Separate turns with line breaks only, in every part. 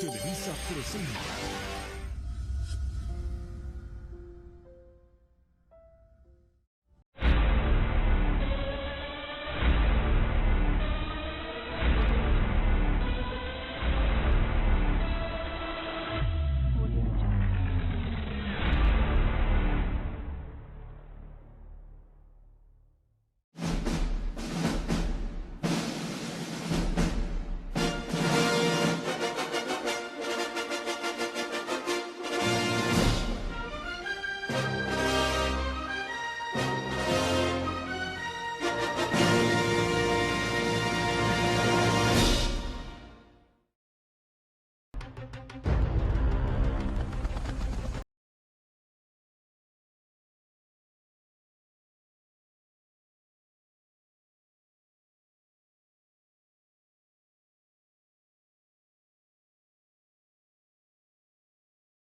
Televisa presenta.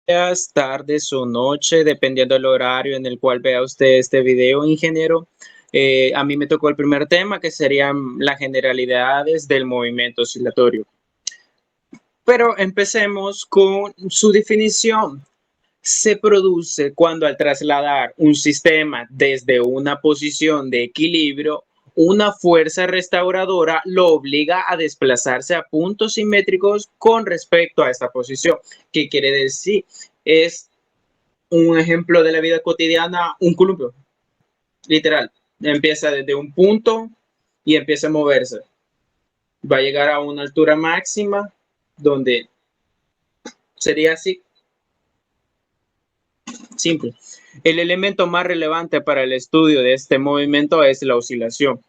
Días, tardes o noche, dependiendo del horario en el cual vea usted este video, ingeniero. A mí me tocó el primer tema, que serían las generalidades del movimiento oscilatorio. Pero empecemos con su definición. Se produce cuando al trasladar un sistema desde una posición de equilibrio, una fuerza restauradora lo obliga a desplazarse a puntos simétricos con respecto a esta posición. ¿Qué quiere decir? Es un ejemplo de la vida cotidiana, un columpio, literal. Empieza desde un punto y empieza a moverse. Va a llegar a una altura máxima donde sería así, simple. El elemento más relevante para el estudio de este movimiento es la oscilación.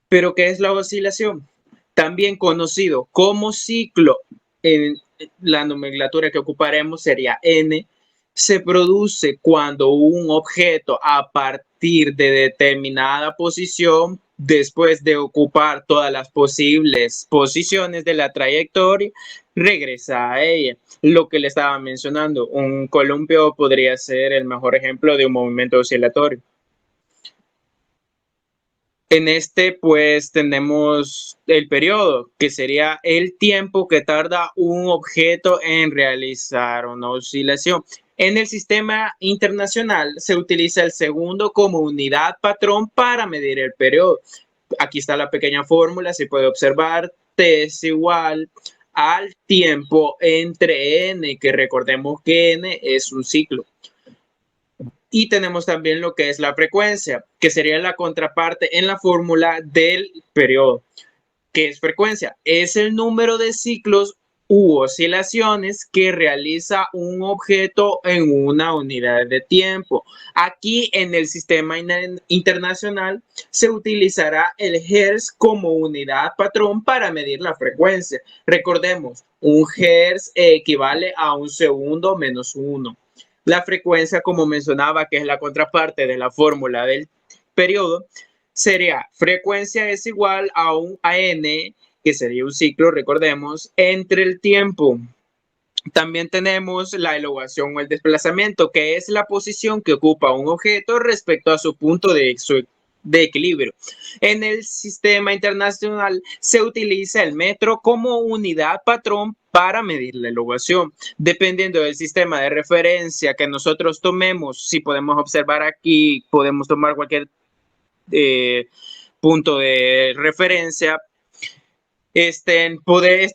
¿Pero qué es la oscilación? También conocido como ciclo, en la nomenclatura que ocuparemos sería N, se produce cuando un objeto a partir de determinada posición, después de ocupar todas las posibles posiciones de la trayectoria, regresa a ella. Lo que le estaba mencionando, un columpio podría ser el mejor ejemplo de un movimiento oscilatorio. En este, pues, tenemos el periodo, que sería el tiempo que tarda un objeto en realizar una oscilación. En el sistema internacional se utiliza el segundo como unidad patrón para medir el periodo. Aquí está la pequeña fórmula, se puede observar, T es igual al tiempo entre n, que recordemos que n es un ciclo. Y tenemos también lo que es la frecuencia, que sería la contraparte en la fórmula del periodo. ¿Qué es frecuencia? Es el número de ciclos u oscilaciones que realiza un objeto en una unidad de tiempo. Aquí en el sistema internacional se utilizará el Hertz como unidad patrón para medir la frecuencia. Recordemos, un Hertz equivale a un segundo menos uno. La frecuencia, como mencionaba, que es la contraparte de la fórmula del periodo, sería frecuencia es igual a un a n, que sería un ciclo, recordemos, entre el tiempo. También tenemos la elongación o el desplazamiento, que es la posición que ocupa un objeto respecto a su punto de equilibrio. En el sistema internacional se utiliza el metro como unidad patrón para medir la elongación. Dependiendo del sistema de referencia que nosotros tomemos, si podemos observar aquí, podemos tomar cualquier punto de referencia. Este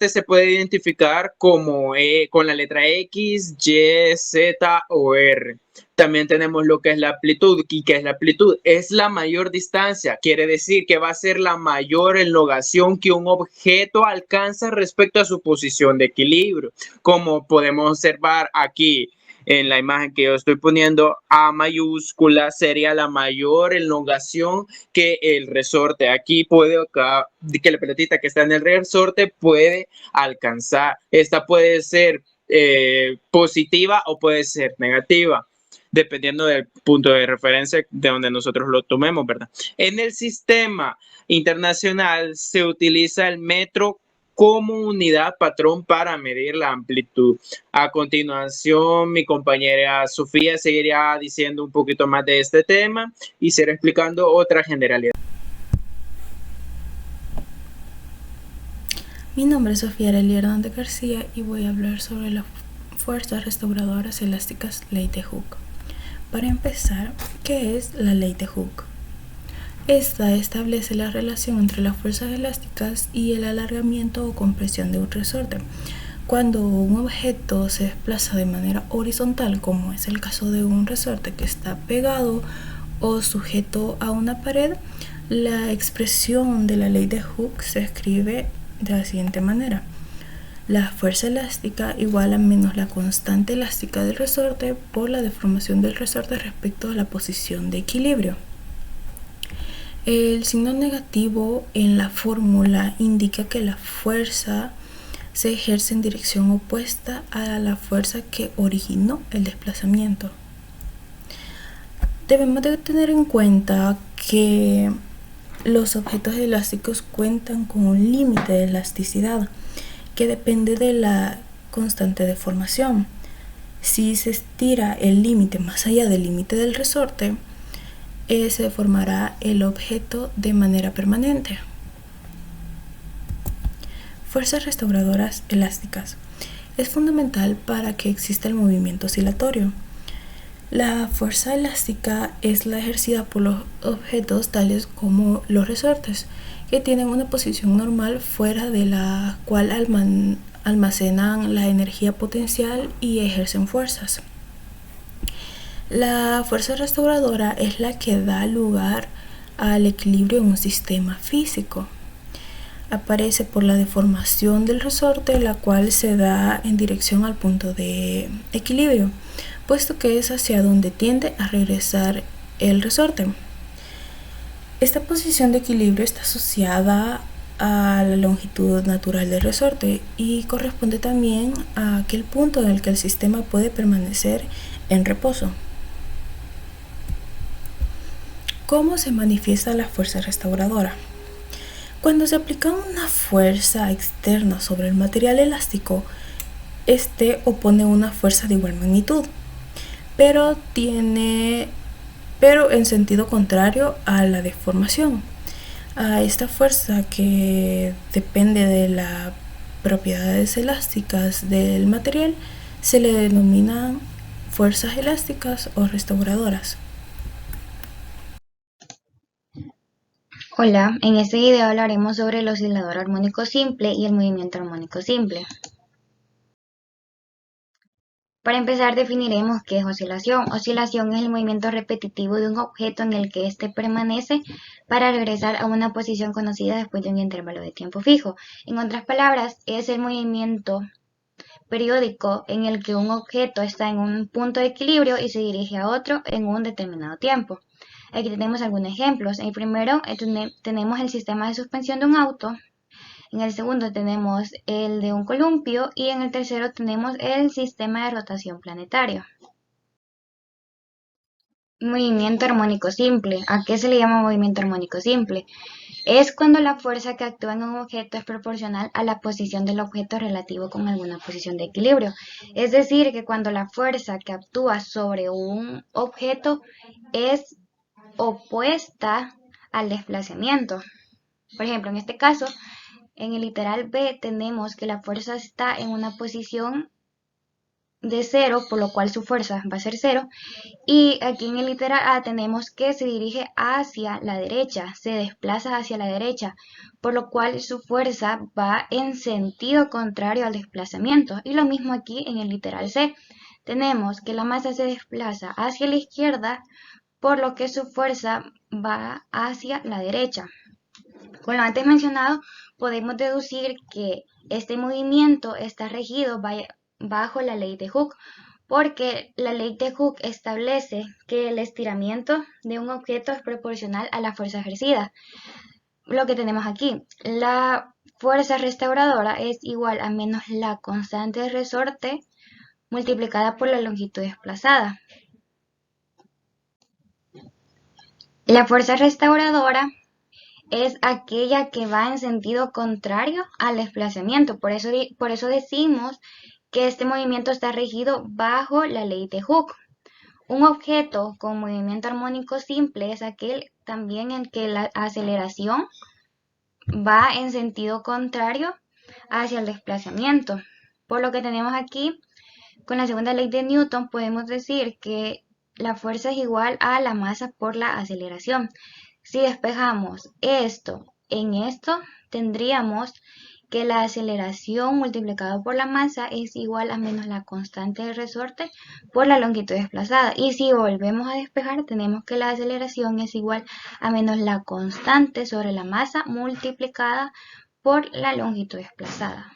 se puede identificar como con la letra X, Y, Z o R. También tenemos lo que es la amplitud. ¿Y qué es la amplitud? Es la mayor distancia. Quiere decir que va a ser la mayor elongación que un objeto alcanza respecto a su posición de equilibrio. Como podemos observar aquí en la imagen que yo estoy poniendo, A mayúscula sería la mayor elongación que el resorte aquí puede, que la pelotita que está en el resorte puede alcanzar. Esta puede ser positiva o puede ser negativa, dependiendo del punto de referencia de donde nosotros lo tomemos, ¿verdad? En el sistema internacional se utiliza el metro como unidad patrón para medir la amplitud. A continuación, mi compañera Sofía seguiría diciendo un poquito más de este tema y será explicando otra generalidad.
Mi nombre es Sofía Arely Hernández García y voy a hablar sobre las fuerzas restauradoras elásticas ley de Hooke. Para empezar, ¿qué es la ley de Hooke? Esta establece la relación entre las fuerzas elásticas y el alargamiento o compresión de un resorte. Cuando un objeto se desplaza de manera horizontal, como es el caso de un resorte que está pegado o sujeto a una pared, la expresión de la ley de Hooke se escribe de la siguiente manera: la fuerza elástica igual a menos la constante elástica del resorte por la deformación del resorte respecto a la posición de equilibrio. El signo negativo en la fórmula indica que la fuerza se ejerce en dirección opuesta a la fuerza que originó el desplazamiento. Debemos de tener en cuenta que los objetos elásticos cuentan con un límite de elasticidad que depende de la constante de deformación. Si se estira el límite más allá del límite del resorte, se deformará el objeto de manera permanente. Fuerzas restauradoras elásticas. Es fundamental para que exista el movimiento oscilatorio. La fuerza elástica es la ejercida por los objetos tales como los resortes, que tienen una posición normal fuera de la cual almacenan la energía potencial y ejercen fuerzas. La fuerza restauradora es la que da lugar al equilibrio en un sistema físico. Aparece por la deformación del resorte, la cual se da en dirección al punto de equilibrio, puesto que es hacia donde tiende a regresar el resorte. Esta posición de equilibrio está asociada a la longitud natural del resorte y corresponde también a aquel punto en el que el sistema puede permanecer en reposo. ¿Cómo se manifiesta la fuerza restauradora? Cuando se aplica una fuerza externa sobre el material elástico, este opone una fuerza de igual magnitud, pero en sentido contrario a la deformación. A esta fuerza, que depende de las propiedades elásticas del material, se le denominan fuerzas elásticas o restauradoras.
Hola, en este video hablaremos sobre el oscilador armónico simple y el movimiento armónico simple. Para empezar, definiremos qué es oscilación. Oscilación es el movimiento repetitivo de un objeto en el que éste permanece para regresar a una posición conocida después de un intervalo de tiempo fijo. En otras palabras, es el movimiento periódico en el que un objeto está en un punto de equilibrio y se dirige a otro en un determinado tiempo. Aquí tenemos algunos ejemplos. En el primero tenemos el sistema de suspensión de un auto. En el segundo tenemos el de un columpio y en el tercero tenemos el sistema de rotación planetario. Movimiento armónico simple. ¿A qué se le llama movimiento armónico simple? Es cuando la fuerza que actúa en un objeto es proporcional a la posición del objeto relativo con alguna posición de equilibrio. Es decir, que cuando la fuerza que actúa sobre un objeto es opuesta al desplazamiento. Por ejemplo, en este caso, en el literal B tenemos que la fuerza está en una posición de 0, por lo cual su fuerza va a ser 0. Y aquí en el literal A tenemos que se dirige hacia la derecha, se desplaza hacia la derecha, por lo cual su fuerza va en sentido contrario al desplazamiento. Y lo mismo aquí en el literal C. Tenemos que la masa se desplaza hacia la izquierda, por lo que su fuerza va hacia la derecha. Con lo antes mencionado, podemos deducir que este movimiento está regido bajo la ley de Hooke, porque la ley de Hooke establece que el estiramiento de un objeto es proporcional a la fuerza ejercida. Lo que tenemos aquí, la fuerza restauradora es igual a menos la constante de resorte multiplicada por la longitud desplazada. La fuerza restauradora es aquella que va en sentido contrario al desplazamiento. Por eso decimos que este movimiento está regido bajo la ley de Hooke. Un objeto con movimiento armónico simple es aquel también en que la aceleración va en sentido contrario hacia el desplazamiento. Por lo que tenemos aquí, con la segunda ley de Newton, podemos decir que la fuerza es igual a la masa por la aceleración. Si despejamos esto en esto, tendríamos que la aceleración multiplicado por la masa es igual a menos la constante de resorte por la longitud desplazada. Y si volvemos a despejar, tenemos que la aceleración es igual a menos la constante sobre la masa multiplicada por la longitud desplazada.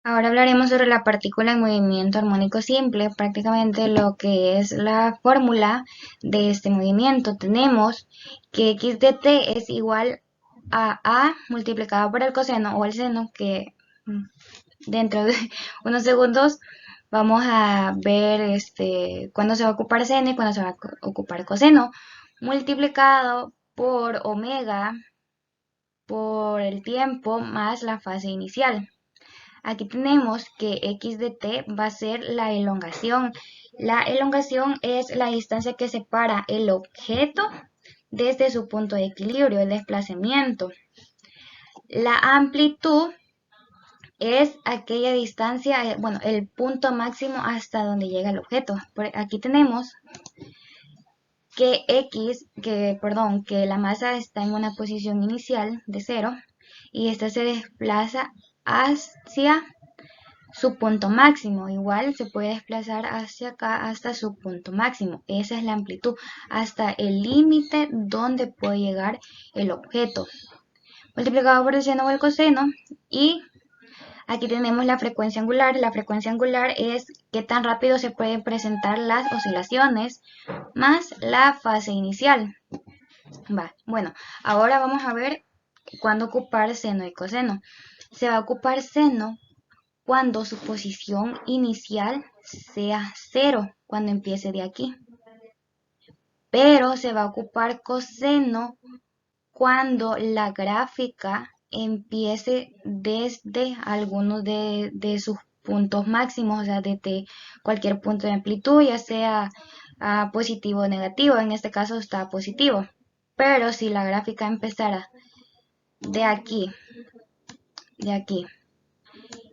Ahora hablaremos sobre la partícula en movimiento armónico simple, prácticamente lo que es la fórmula de este movimiento. Tenemos que x de t es igual a multiplicado por el coseno o el seno, que dentro de unos segundos vamos a ver cuándo se va a ocupar seno y cuándo se va a ocupar coseno, multiplicado por omega por el tiempo más la fase inicial. Aquí tenemos que x de t va a ser la elongación. La elongación es la distancia que separa el objeto desde su punto de equilibrio, el desplazamiento. La amplitud es aquella distancia, bueno, el punto máximo hasta donde llega el objeto. Aquí tenemos que que la masa está en una posición inicial de 0 y esta se desplaza hacia su punto máximo. Igual se puede desplazar hacia acá hasta su punto máximo. Esa es la amplitud, hasta el límite donde puede llegar el objeto. Multiplicado por el seno o el coseno. Y aquí tenemos la frecuencia angular. La frecuencia angular es qué tan rápido se pueden presentar las oscilaciones más la fase inicial. Bueno, ahora vamos a ver cuándo ocupar seno y coseno. Se va a ocupar seno cuando su posición inicial sea 0, cuando empiece de aquí. Pero se va a ocupar coseno cuando la gráfica empiece desde algunos de sus puntos máximos, o sea, desde cualquier punto de amplitud, ya sea positivo o negativo. En este caso está positivo. Pero si la gráfica empezara de aquí,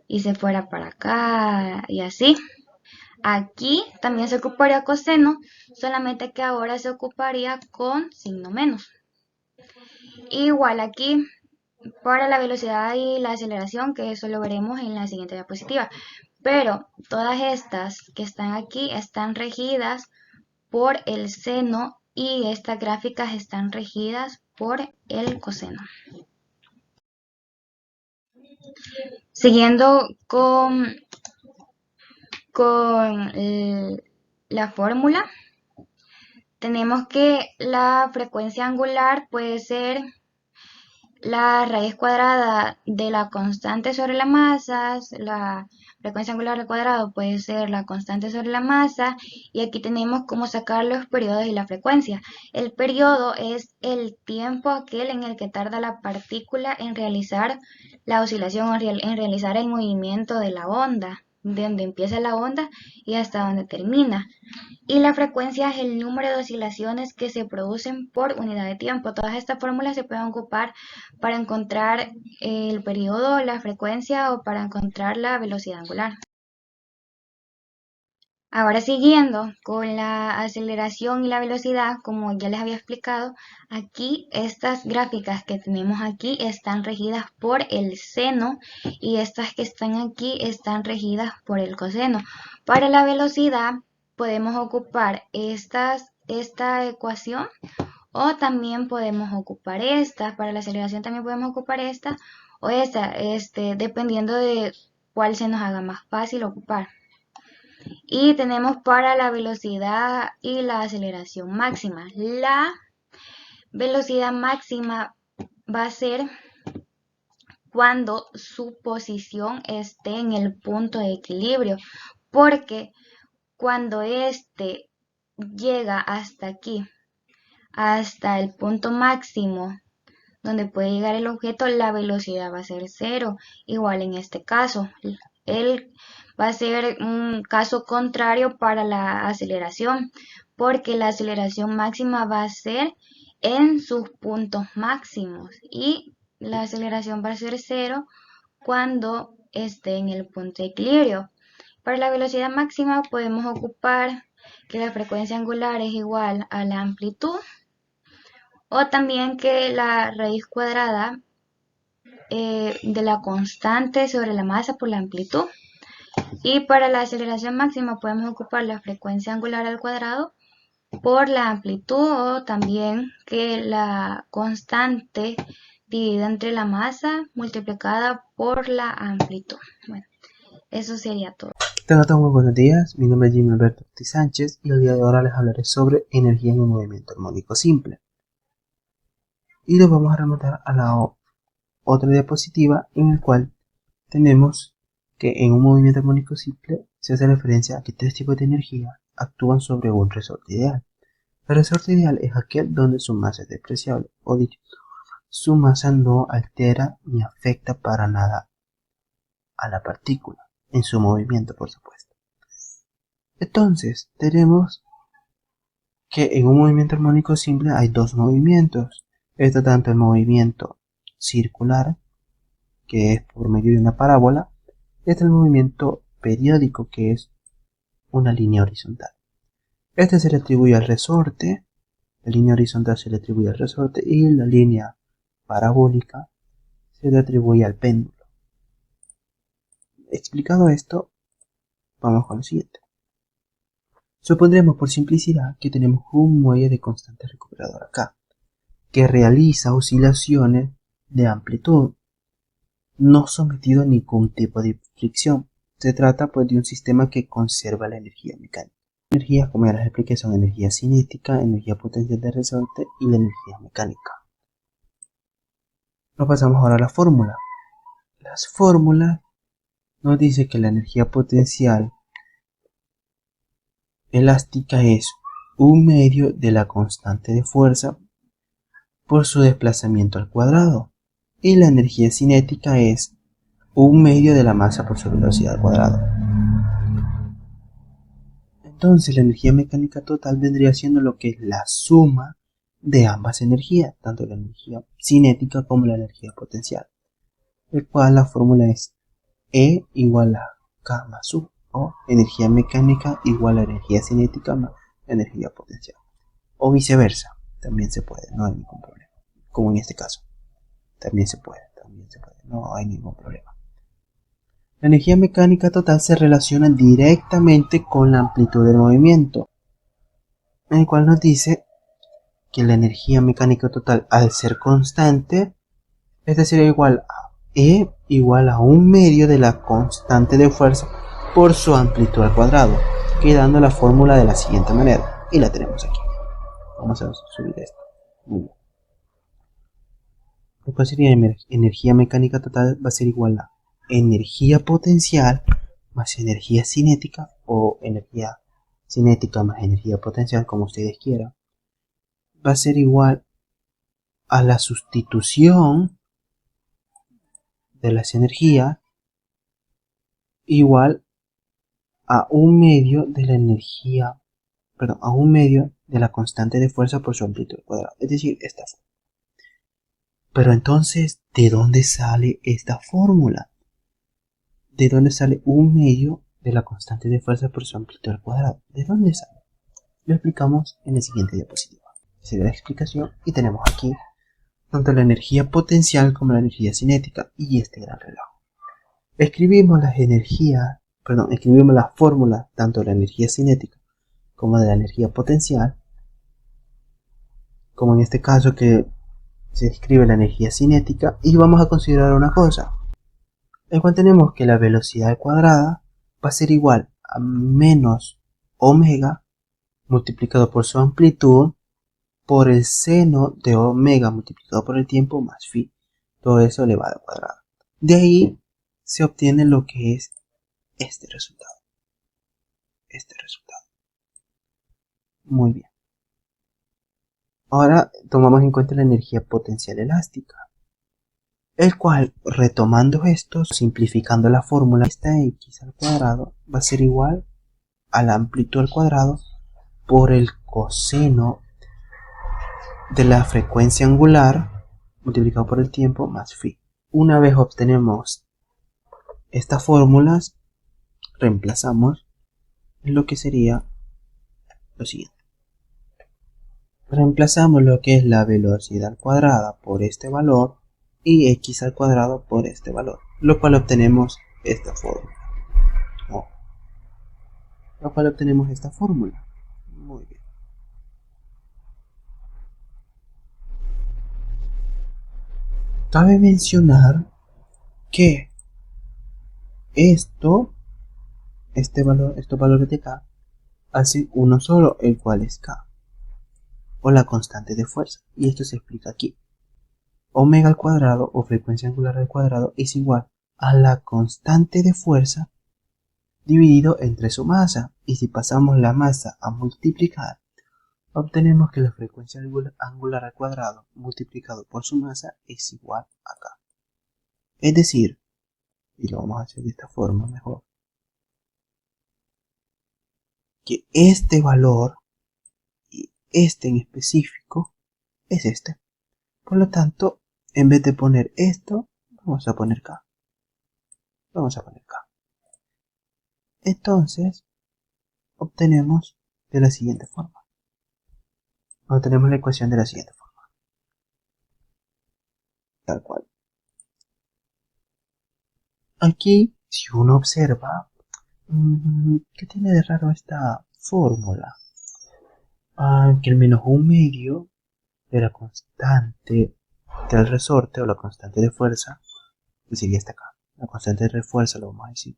y se fuera para acá y así, aquí también se ocuparía coseno, solamente que ahora se ocuparía con signo menos. Igual aquí para la velocidad y la aceleración, que eso lo veremos en la siguiente diapositiva. Pero todas estas que están aquí están regidas por el seno y estas gráficas están regidas por el coseno. Siguiendo con la fórmula, tenemos que la frecuencia angular puede ser la raíz cuadrada de la constante sobre la masa. La frecuencia angular al cuadrado puede ser la constante sobre la masa, y aquí tenemos cómo sacar los periodos y la frecuencia. El periodo es el tiempo aquel en el que tarda la partícula en realizar la oscilación o en realizar el movimiento de la onda, de donde empieza la onda y hasta donde termina. Y la frecuencia es el número de oscilaciones que se producen por unidad de tiempo. Todas estas fórmulas se pueden ocupar para encontrar el periodo, la frecuencia o para encontrar la velocidad angular. Ahora siguiendo con la aceleración y la velocidad, como ya les había explicado, aquí estas gráficas que tenemos aquí están regidas por el seno y estas que están aquí están regidas por el coseno. Para la velocidad podemos ocupar esta ecuación o también podemos ocupar esta. Para la aceleración también podemos ocupar esta o esta, dependiendo de cuál se nos haga más fácil ocupar. Y tenemos para la velocidad y la aceleración máxima. La velocidad máxima va a ser cuando su posición esté en el punto de equilibrio, porque cuando este llega hasta aquí, hasta el punto máximo donde puede llegar el objeto, la velocidad va a ser 0. Igual en este caso, va a ser un caso contrario para la aceleración, porque la aceleración máxima va a ser en sus puntos máximos y la aceleración va a ser 0 cuando esté en el punto de equilibrio. Para la velocidad máxima podemos ocupar que la frecuencia angular es igual a la amplitud, o también que la raíz cuadrada de la constante sobre la masa por la amplitud. Y para la aceleración máxima podemos ocupar la frecuencia angular al cuadrado por la amplitud, o también que la constante dividida entre la masa multiplicada por la amplitud. Bueno, eso sería todo.
Tengan todos muy buenos días, mi nombre es Jimmy Alberto Ortiz Sánchez y el día de hoy les hablaré sobre energía en un movimiento armónico simple. Y nos vamos a remontar a la otra diapositiva en el cual tenemos que en un movimiento armónico simple se hace referencia a que tres tipos de energía actúan sobre un resorte ideal. El resorte ideal es aquel donde su masa es despreciable, o dicho, su masa no altera ni afecta para nada a la partícula, en su movimiento por supuesto. Entonces tenemos que en un movimiento armónico simple hay dos movimientos. Esto tanto el movimiento circular, que es por medio de una parábola, y este es el movimiento periódico, que es una línea horizontal. Este se le atribuye al resorte, la línea horizontal se le atribuye al resorte y la línea parabólica se le atribuye al péndulo. Explicado esto, vamos con lo siguiente. Supondremos por simplicidad que tenemos un muelle de constante recuperador acá, que realiza oscilaciones de amplitud, no sometido a ningún tipo de fricción. Se trata pues de un sistema que conserva la energía mecánica. Energías, como ya les expliqué, son energía cinética, energía potencial de resorte y la energía mecánica. Nos pasamos ahora a la fórmula. Las fórmulas nos dice que la energía potencial elástica es un medio de la constante de fuerza por su desplazamiento al cuadrado, y la energía cinética es un medio de la masa por su velocidad al cuadrado. Entonces la energía mecánica total vendría siendo lo que es la suma de ambas energías, tanto la energía cinética como la energía potencial, el cual la fórmula es E igual a K más U, o energía mecánica igual a energía cinética más energía potencial, o viceversa, también se puede, no hay ningún problema, como en este caso, también se puede, no hay ningún problema. La energía mecánica total se relaciona directamente con la amplitud del movimiento, en el cual nos dice que la energía mecánica total, al ser constante, esta sería igual a E igual a un medio de la constante de fuerza por su amplitud al cuadrado, quedando la fórmula de la siguiente manera, y la tenemos aquí. Vamos a subir esto. Muy bien. Lo que sería energía mecánica total va a ser igual a energía potencial más energía cinética, o energía cinética más energía potencial, como ustedes quieran, va a ser igual a la sustitución de las energías igual a un medio de la energía, a un medio de la constante de fuerza por su amplitud al cuadrado, es decir, esta fórmula. Pero entonces, ¿de dónde sale esta fórmula? ¿De dónde sale un medio de la constante de fuerza por su amplitud al cuadrado? ¿De dónde sale? Lo explicamos en la siguiente diapositiva. Sería la explicación, y tenemos aquí tanto la energía potencial como la energía cinética y este gran reloj. Escribimos la fórmula tanto de la energía cinética como de la energía potencial, como en este caso que se escribe la energía cinética, y vamos a considerar una cosa, en cual tenemos que la velocidad cuadrada va a ser igual a menos omega multiplicado por su amplitud por el seno de omega multiplicado por el tiempo más phi, todo eso elevado al cuadrado. De ahí se obtiene lo que es este resultado. Muy bien. Ahora tomamos en cuenta la energía potencial elástica, el cual, retomando esto, simplificando la fórmula, esta x al cuadrado va a ser igual a la amplitud al cuadrado por el coseno de la frecuencia angular multiplicado por el tiempo más phi. Una vez obtenemos estas fórmulas, reemplazamos en lo que sería lo siguiente. Reemplazamos lo que es la velocidad cuadrada por este valor y x al cuadrado por este valor, lo cual obtenemos esta fórmula. Muy bien. Cabe mencionar que estos valores de k hacen uno solo, el cual es k, o la constante de fuerza, y esto se explica aquí. Omega al cuadrado o frecuencia angular al cuadrado es igual a la constante de fuerza dividido entre su masa, y si pasamos la masa a multiplicar, obtenemos que la frecuencia angular al cuadrado multiplicado por su masa es igual a k. Es decir, y lo vamos a hacer de esta forma mejor, que este valor y este en específico es este. Por lo tanto, en vez de poner esto, vamos a poner k. Entonces, obtenemos de la siguiente forma. Obtenemos la ecuación de la siguiente forma. Tal cual. Aquí, si uno observa, ¿qué tiene de raro esta fórmula? Que el menos un medio de la constante del resorte o la constante de fuerza, que sería esta acá. La constante de fuerza lo vamos a decir.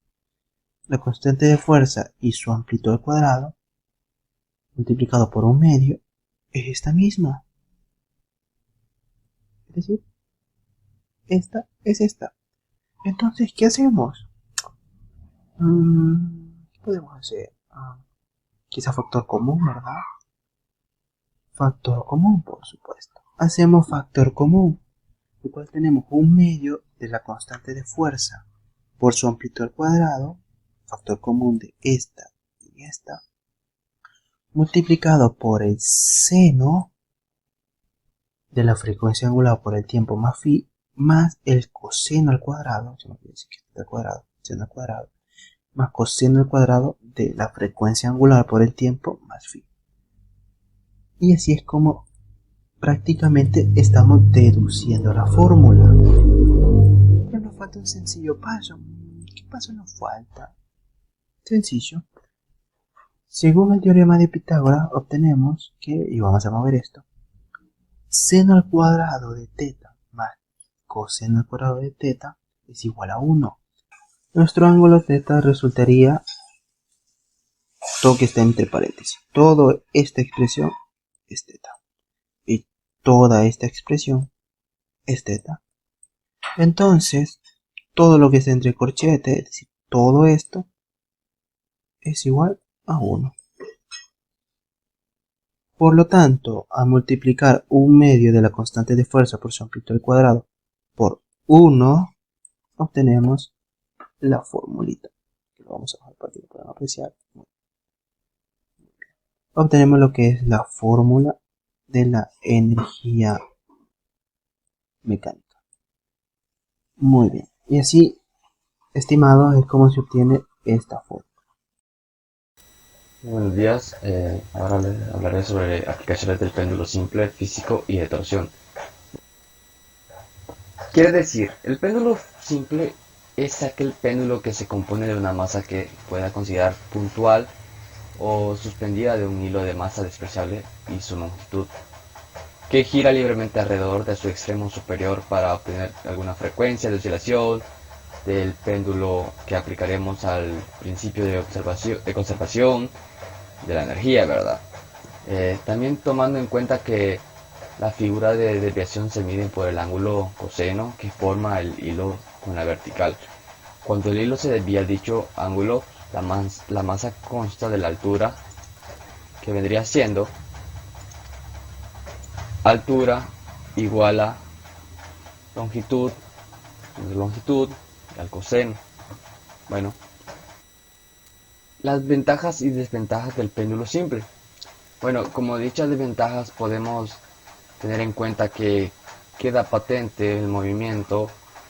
La constante de fuerza y su amplitud al cuadrado multiplicado por un medio es esta misma. Es decir, esta es esta. Entonces, ¿qué hacemos? ¿Qué podemos hacer? Quizá factor común, ¿verdad? Factor común, por supuesto. Hacemos factor común, el cual tenemos un medio de la constante de fuerza por su amplitud al cuadrado, factor común de esta y esta, multiplicado por el seno de la frecuencia angular por el tiempo más phi, más el coseno al cuadrado, se me olvidó decir que está al cuadrado, seno al cuadrado, más coseno al cuadrado de la frecuencia angular por el tiempo más phi. Y así es como prácticamente estamos deduciendo la fórmula. Pero nos falta un sencillo paso. ¿Qué paso nos falta? Sencillo. Según el teorema de Pitágoras, obtenemos que, y vamos a mover esto, seno al cuadrado de teta más coseno al cuadrado de teta es igual a 1. Nuestro ángulo teta resultaría todo que está entre paréntesis. Toda esta expresión es teta. Y toda esta expresión es teta. Entonces, todo lo que está entre corchetes, es decir, todo esto, es igual a 1. Por lo tanto, al multiplicar un medio de la constante de fuerza por su amplitud al cuadrado por 1, obtenemos la formulita. Que lo vamos a bajar para que lo puedan apreciar. Obtenemos lo que es la fórmula de la energía mecánica. Muy bien. Y así, estimados, es como se obtiene esta fórmula.
Buenos días, ahora les hablaré sobre aplicaciones del péndulo simple, físico y de torsión. Quiere decir, el péndulo simple es aquel péndulo que se compone de una masa que pueda considerar puntual o suspendida de un hilo de masa despreciable y su longitud, que gira libremente alrededor de su extremo superior para obtener alguna frecuencia de oscilación del péndulo que aplicaremos al principio de conservación de la energía, ¿verdad? También tomando en cuenta que la figura de desviación se mide por el ángulo coseno que forma el hilo con la vertical. Cuando el hilo se desvía dicho ángulo, la masa consta de la altura, que vendría siendo altura igual a longitud al coseno. Bueno, las ventajas y desventajas del péndulo simple. Bueno, como dichas desventajas podemos tener en cuenta que queda patente el movimiento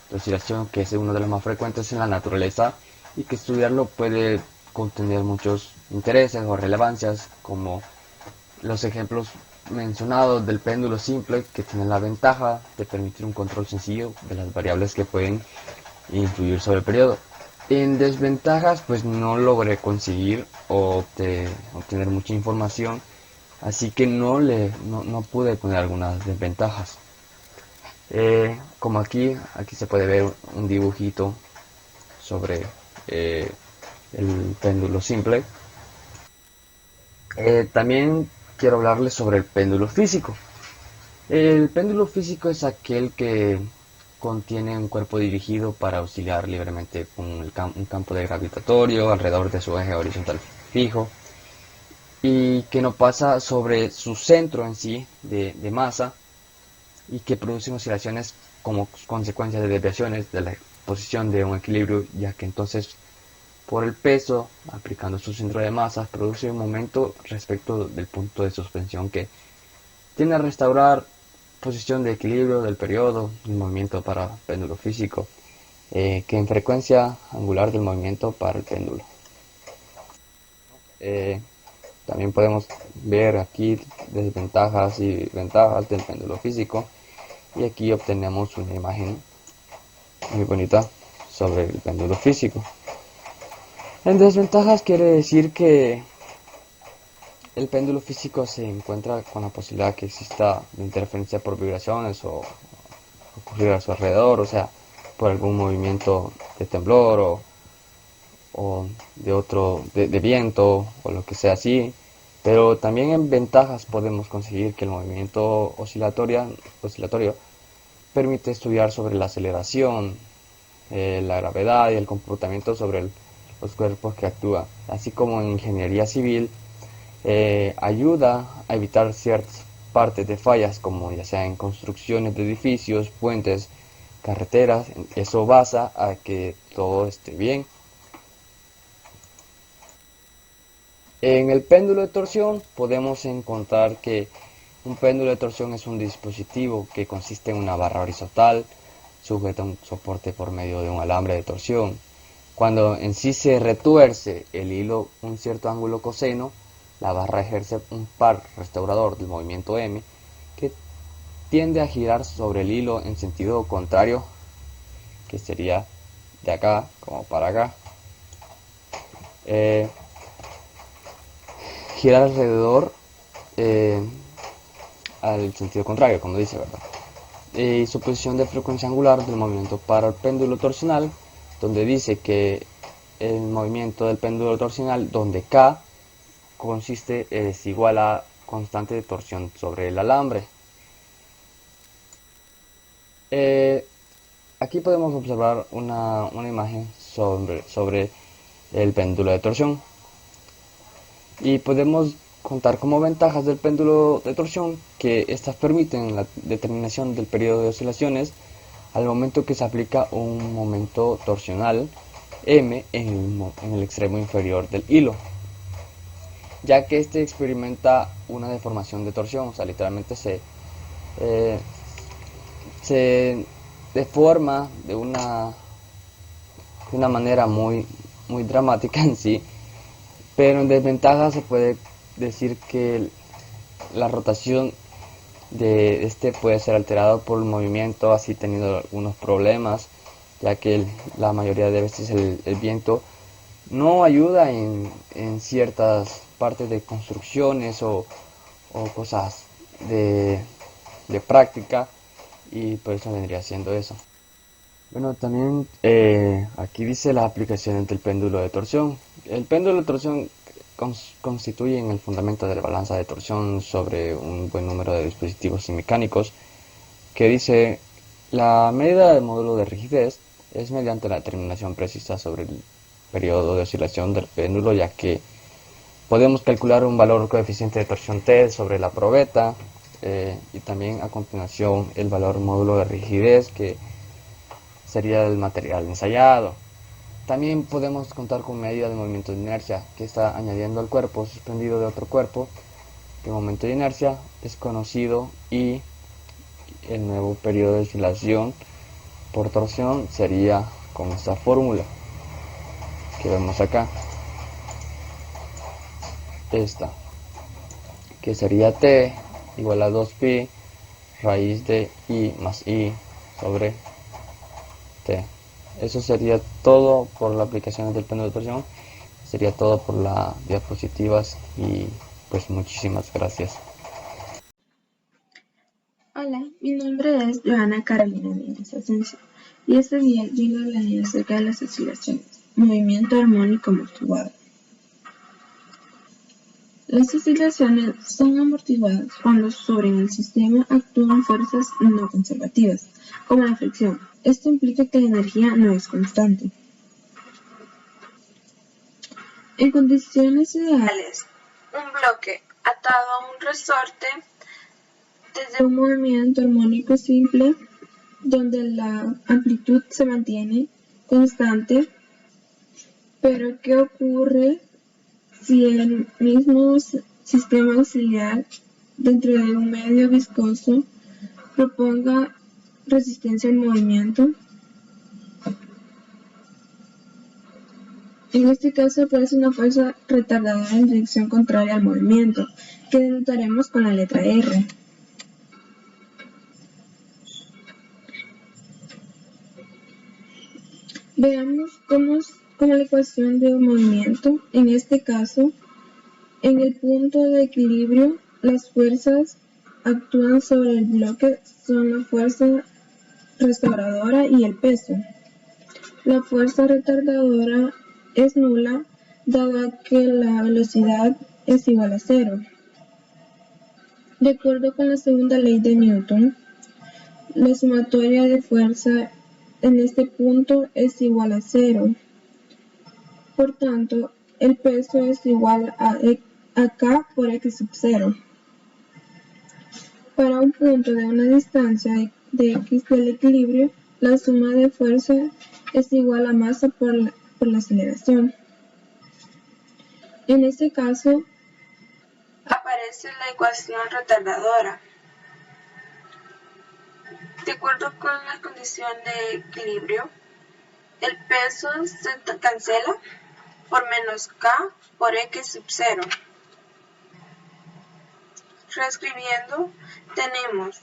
de oscilación, que es uno de los más frecuentes en la naturaleza y que estudiarlo puede contener muchos intereses o relevancias, como los ejemplos mencionados del péndulo simple, que tiene la ventaja de permitir un control sencillo de las variables que pueden influir sobre el periodo. En desventajas, pues no logré conseguir o obtener mucha información, así que no pude poner algunas desventajas. Como aquí se puede ver un dibujito sobre el péndulo simple. También quiero hablarles sobre el péndulo físico. El péndulo físico es aquel que contiene un cuerpo dirigido para oscilar libremente con un campo de gravitatorio alrededor de su eje horizontal fijo y que no pasa sobre su centro en sí de masa, y que producen oscilaciones como consecuencia de desviaciones de la posición de un equilibrio, ya que entonces por el peso aplicando su centro de masa produce un momento respecto del punto de suspensión que tiende a restaurar posición de equilibrio del periodo del movimiento para péndulo físico, que en frecuencia angular del movimiento para el péndulo. También podemos ver aquí desventajas y ventajas del péndulo físico, y aquí obtenemos una imagen muy bonita sobre el péndulo físico. En desventajas quiere decir que el péndulo físico se encuentra con la posibilidad que exista de interferencia por vibraciones o ocurrir a su alrededor, o sea, por algún movimiento de temblor o de viento o lo que sea así. Pero también en ventajas podemos conseguir que el movimiento oscilatorio permite estudiar sobre la aceleración, la gravedad y el comportamiento sobre los cuerpos que actúan, así como en ingeniería civil. Ayuda a evitar ciertas partes de fallas, como ya sea en construcciones de edificios, puentes, carreteras. Eso basa a que todo esté bien. En el péndulo de torsión podemos encontrar que un péndulo de torsión es un dispositivo que consiste en una barra horizontal sujeta a un soporte por medio de un alambre de torsión. Cuando en sí se retuerce el hilo un cierto ángulo coseno, la barra ejerce un par restaurador del movimiento M, que tiende a girar sobre el hilo en sentido contrario, que sería de acá como para acá. Girar alrededor al sentido contrario, como dice, ¿verdad? Y su posición de frecuencia angular del movimiento para el péndulo torsional, donde dice que el movimiento del péndulo torsional, donde K es igual a constante de torsión sobre el alambre. Aquí podemos observar una imagen sobre el péndulo de torsión, y podemos contar como ventajas del péndulo de torsión que estas permiten la determinación del periodo de oscilaciones al momento que se aplica un momento torsional M en el extremo inferior del hilo, ya que este experimenta una deformación de torsión, o sea, literalmente se deforma de una manera muy dramática en sí. Pero en desventaja se puede decir que la rotación de este puede ser alterado por el movimiento, así teniendo algunos problemas, ya que la mayoría de veces el viento no ayuda en ciertas partes de construcciones o cosas de práctica, y por eso vendría siendo eso. Bueno, también aquí dice las aplicaciones del péndulo de torsión. El péndulo de torsión constituye el fundamento de la balanza de torsión sobre un buen número de dispositivos mecánicos, que dice: la medida del módulo de rigidez es mediante la determinación precisa sobre el periodo de oscilación del péndulo, ya que podemos calcular un valor coeficiente de torsión T sobre la probeta, y también a continuación el valor módulo de rigidez, que sería el material ensayado. También podemos contar con medida de momento de inercia, que está añadiendo al cuerpo suspendido de otro cuerpo, que momento de inercia desconocido, y el nuevo periodo de oscilación por torsión sería con esta fórmula que vemos acá, esta, que sería T igual a 2pi raíz de I más I sobre T. Eso sería todo por la aplicación del péndulo de torsión. Sería todo por las diapositivas y pues muchísimas gracias.
Hola, mi nombre es Johanna Carolina Díaz Asensio y este día yo hablaré acerca de las oscilaciones, movimiento armónico amortiguado. Las oscilaciones son amortiguadas cuando sobre el sistema actúan fuerzas no conservativas, como la fricción. Esto implica que la energía no es constante. En condiciones ideales, un bloque atado a un resorte desde un movimiento armónico simple, donde la amplitud se mantiene constante, pero ¿qué ocurre si el mismo sistema auxiliar dentro de un medio viscoso proponga resistencia al movimiento? En este caso aparece una fuerza retardadora en dirección contraria al movimiento, que denotaremos con la letra R. Veamos cómo la ecuación de un movimiento. En este caso, en el punto de equilibrio, las fuerzas actúan sobre el bloque son la fuerza restauradora y el peso. La fuerza retardadora es nula, dado que la velocidad es igual a cero. De acuerdo con la segunda ley de Newton, la sumatoria de fuerza en este punto es igual a cero. Por tanto, el peso es igual a K por X sub 0. Para un punto de una distancia de X del equilibrio, la suma de fuerza es igual a masa por la aceleración. En este caso, aparece la ecuación retardadora. De acuerdo con la condición de equilibrio, el peso se cancela por menos K por X sub 0. Reescribiendo, tenemos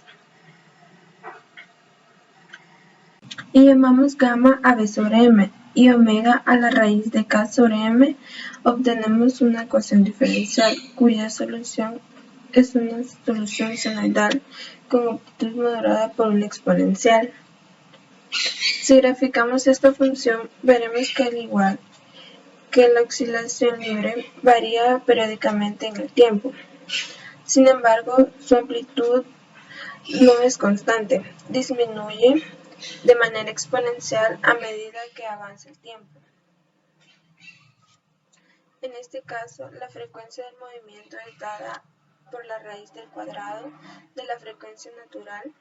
y llamamos gamma a B sobre M y omega a la raíz de K sobre M. Obtenemos una ecuación diferencial cuya solución es una solución senoidal con amplitud moderada por una exponencial. Si graficamos esta función, veremos que al igual que la oscilación libre varía periódicamente en el tiempo. Sin embargo, su amplitud no es constante, disminuye de manera exponencial a medida que avanza el tiempo. En este caso, la frecuencia del movimiento es dada por la raíz del cuadrado de la frecuencia natural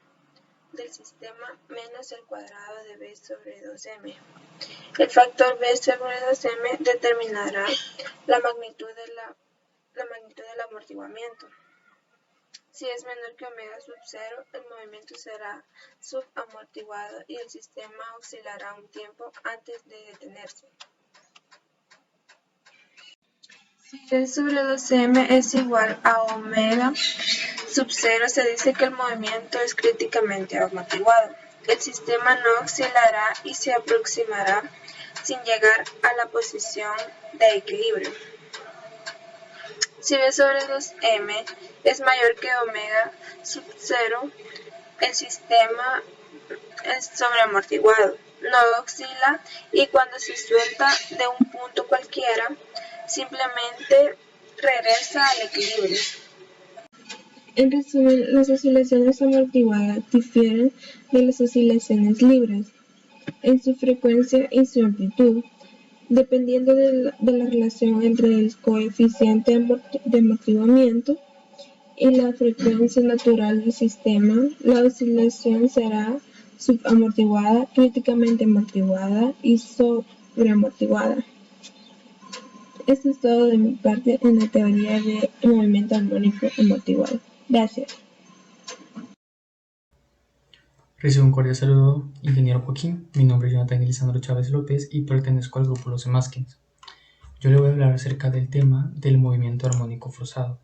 del sistema menos el cuadrado de B sobre 2m. El factor B sobre 2m determinará la magnitud del amortiguamiento. Si es menor que omega sub 0, el movimiento será subamortiguado y el sistema oscilará un tiempo antes de detenerse. Si B sobre 2m es igual a omega sub 0, se dice que el movimiento es críticamente amortiguado. El sistema no oscilará y se aproximará sin llegar a la posición de equilibrio. Si B sobre 2m es mayor que omega sub 0, el sistema es sobreamortiguado, no oscila y cuando se suelta de un punto cualquiera, simplemente regresa al equilibrio. En resumen, las oscilaciones amortiguadas difieren de las oscilaciones libres en su frecuencia y su amplitud. Dependiendo de la relación entre el coeficiente de amortiguamiento y la frecuencia natural del sistema, la oscilación será subamortiguada, críticamente amortiguada y sobreamortiguada. Esto es todo de mi parte en la teoría de movimiento armónico amortiguado. Gracias.
Recibo un cordial saludo, ingeniero Joaquín. Mi nombre es Jonathan Elisandro Chávez López y pertenezco al grupo Los Emáskins. Yo le voy a hablar acerca del tema del movimiento armónico forzado.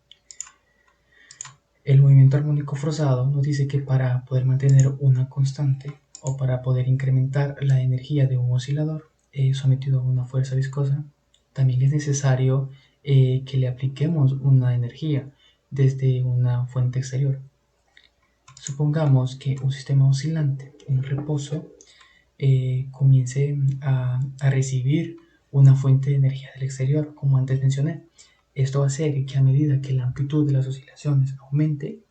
El movimiento armónico forzado nos dice que para poder mantener una constante o para poder incrementar la energía de un oscilador sometido a una fuerza viscosa, también es necesario que le apliquemos una energía desde una fuente exterior. Supongamos que un sistema oscilante en reposo comience a recibir una fuente de energía del exterior, como antes mencioné. Esto va a hacer que a medida que la amplitud de las oscilaciones aumente,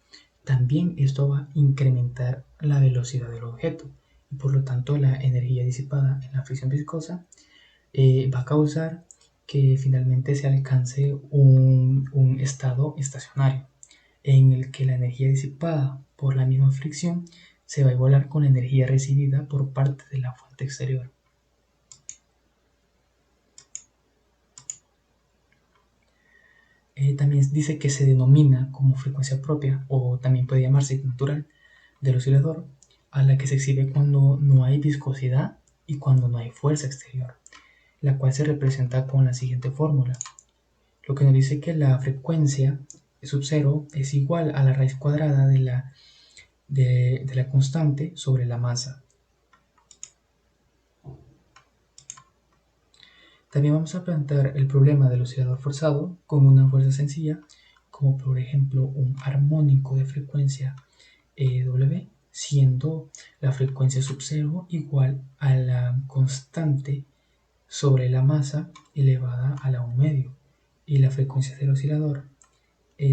también esto va a incrementar la velocidad del objeto y por lo tanto la energía disipada en la fricción viscosa va a causar que finalmente se alcance un estado estacionario en el que la energía disipada por la misma fricción se va a igualar con la energía recibida por parte de la fuente exterior. También dice que se denomina como frecuencia propia, o también puede llamarse natural, del oscilador, a la que se exhibe cuando no hay viscosidad y cuando no hay fuerza exterior, la cual se representa con la siguiente fórmula, lo que nos dice que la frecuencia sub 0 es igual a la raíz cuadrada de la constante sobre la masa. También vamos a plantear el problema del oscilador forzado con una fuerza sencilla, como por ejemplo un armónico de frecuencia W, siendo la frecuencia sub 0 igual a la constante sobre la masa elevada a la 1 medio, y la frecuencia del oscilador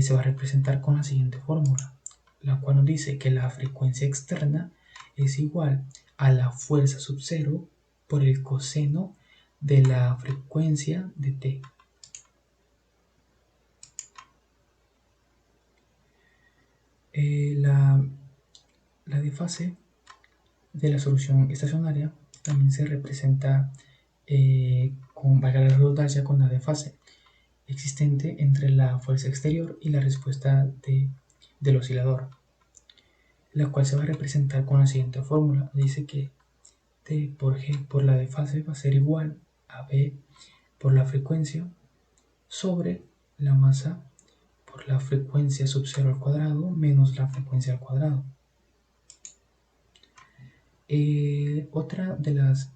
se va a representar con la siguiente fórmula, la cual nos dice que la frecuencia externa es igual a la fuerza sub 0 por el coseno de la frecuencia de t. La desfase de la solución estacionaria también se representa con, valga la redundancia, con la desfase existente entre la fuerza exterior y la respuesta del oscilador, la cual se va a representar con la siguiente fórmula. Dice que T por G por la desfase va a ser igual a B por la frecuencia sobre la masa por la frecuencia sub 0 al cuadrado menos la frecuencia al cuadrado. Otra de las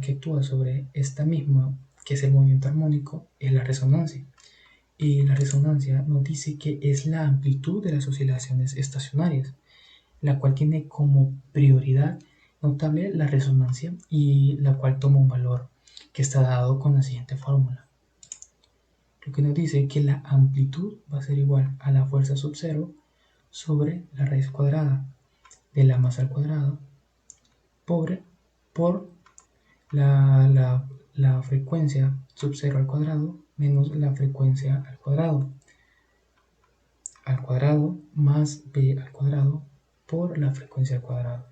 que actúa sobre esta misma, que es el movimiento armónico, es la resonancia. Y la resonancia nos dice que es la amplitud de las oscilaciones estacionarias, la cual tiene como prioridad notable la resonancia y la cual toma un valor que está dado con la siguiente fórmula. Lo que nos dice que la amplitud va a ser igual a la fuerza sub 0 sobre la raíz cuadrada de la masa al cuadrado por la frecuencia sub 0 al cuadrado menos la frecuencia al cuadrado más b al cuadrado por la frecuencia al cuadrado.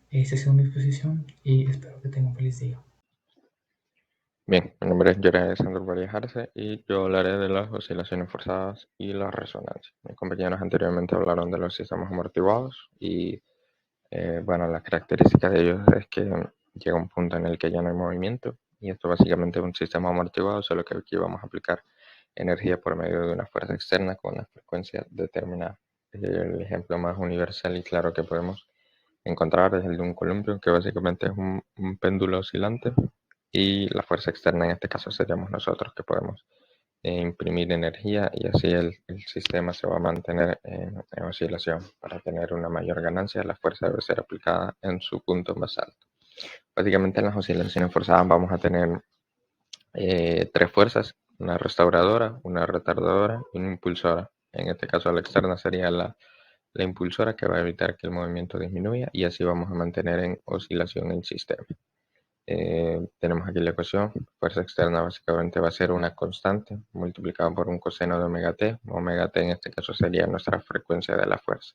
Esa ha sido mi exposición y espero que tengan un feliz día.
Bien, mi nombre es Jorge Alessandro Valle Arce y yo hablaré de las oscilaciones forzadas y la resonancia. Mis compañeros anteriormente hablaron de los sistemas amortiguados y bueno, las características de ellos es que llega un punto en el que ya no hay movimiento y esto básicamente es un sistema amortiguado, solo que aquí vamos a aplicar energía por medio de una fuerza externa con una frecuencia determinada. El ejemplo más universal y claro que podemos encontrar es el de un columpio, que básicamente es un péndulo oscilante y la fuerza externa en este caso seríamos nosotros, que podemos imprimir energía y así el sistema se va a mantener en oscilación. Para tener una mayor ganancia, la fuerza debe ser aplicada en su punto más alto. Básicamente en las oscilaciones forzadas vamos a tener tres fuerzas: una restauradora, una retardadora y una impulsora. En este caso la externa sería la impulsora, que va a evitar que el movimiento disminuya y así vamos a mantener en oscilación el sistema. Tenemos aquí la ecuación. Fuerza externa básicamente va a ser una constante multiplicada por un coseno de omega t. Omega t en este caso sería nuestra frecuencia de la fuerza.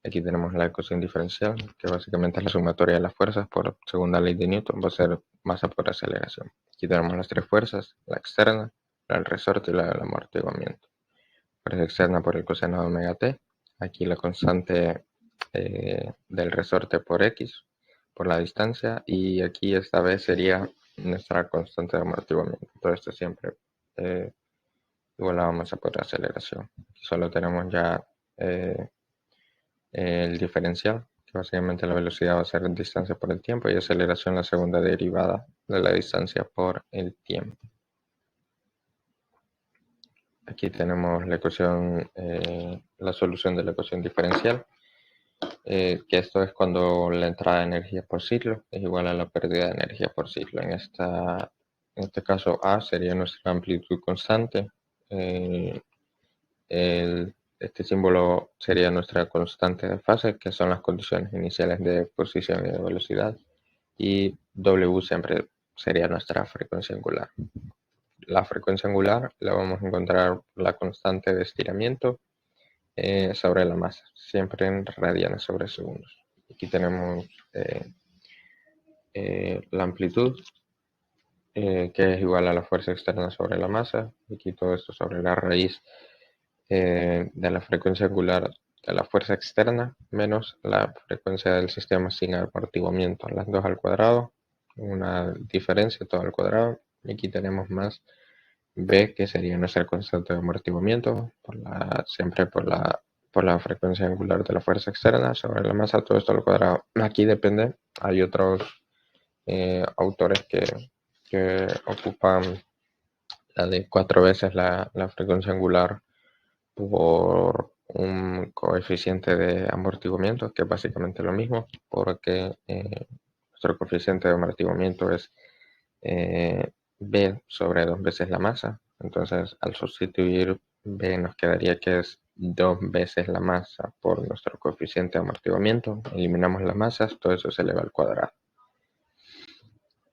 Aquí tenemos la ecuación diferencial, que básicamente es la sumatoria de las fuerzas por segunda ley de Newton, va a ser masa por aceleración. Aquí tenemos las tres fuerzas: la externa, la del resorte y la del amortiguamiento. Fuerza externa por el coseno de omega t. Aquí la constante del resorte por X, por la distancia, y aquí esta vez sería nuestra constante de amortiguamiento. Todo esto siempre igualábamos a por aceleración. Aquí solo tenemos ya el diferencial, que básicamente la velocidad va a ser distancia por el tiempo, y aceleración la segunda derivada de la distancia por el tiempo. Aquí tenemos la ecuación, la solución de la ecuación diferencial, que esto es cuando la entrada de energía por ciclo es igual a la pérdida de energía por ciclo. En este caso A sería nuestra amplitud constante, este símbolo sería nuestra constante de fase, que son las condiciones iniciales de posición y de velocidad, y W siempre sería nuestra frecuencia angular. La frecuencia angular la vamos a encontrar la constante de estiramiento sobre la masa, siempre en radianes sobre segundos. Aquí tenemos la amplitud, que es igual a la fuerza externa sobre la masa. Aquí todo esto sobre la raíz de la frecuencia angular de la fuerza externa menos la frecuencia del sistema sin amortiguamiento, las dos al cuadrado, una diferencia todo al cuadrado. Y aquí tenemos más B, que sería nuestra constante de amortiguamiento, siempre por la frecuencia angular de la fuerza externa sobre la masa, todo esto al cuadrado. Aquí depende, hay otros autores que ocupan la de 4 veces la frecuencia angular por un coeficiente de amortiguamiento, que es básicamente lo mismo, porque nuestro coeficiente de amortiguamiento es B sobre 2 veces la masa. Entonces, al sustituir B, nos quedaría que es 2 veces la masa por nuestro coeficiente de amortiguamiento. Eliminamos las masas, todo eso se eleva al cuadrado.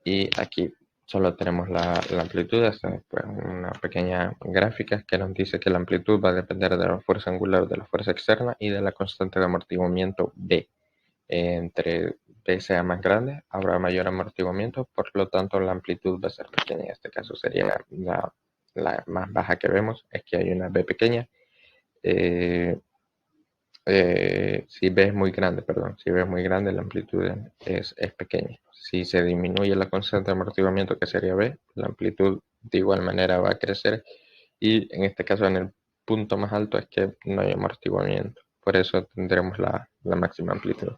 Y aquí solo tenemos la amplitud. Esta es pues, una pequeña gráfica que nos dice que la amplitud va a depender de la fuerza angular, de la fuerza externa y de la constante de amortiguamiento B. Entre B sea más grande, habrá mayor amortiguamiento, por lo tanto la amplitud va a ser pequeña. En este caso sería la más baja que vemos, es que hay una B pequeña. Si B es muy grande, la amplitud es pequeña. Si se disminuye la constante de amortiguamiento, que sería B, la amplitud de igual manera va a crecer, y en este caso en el punto más alto es que no hay amortiguamiento, por eso tendremos la máxima amplitud.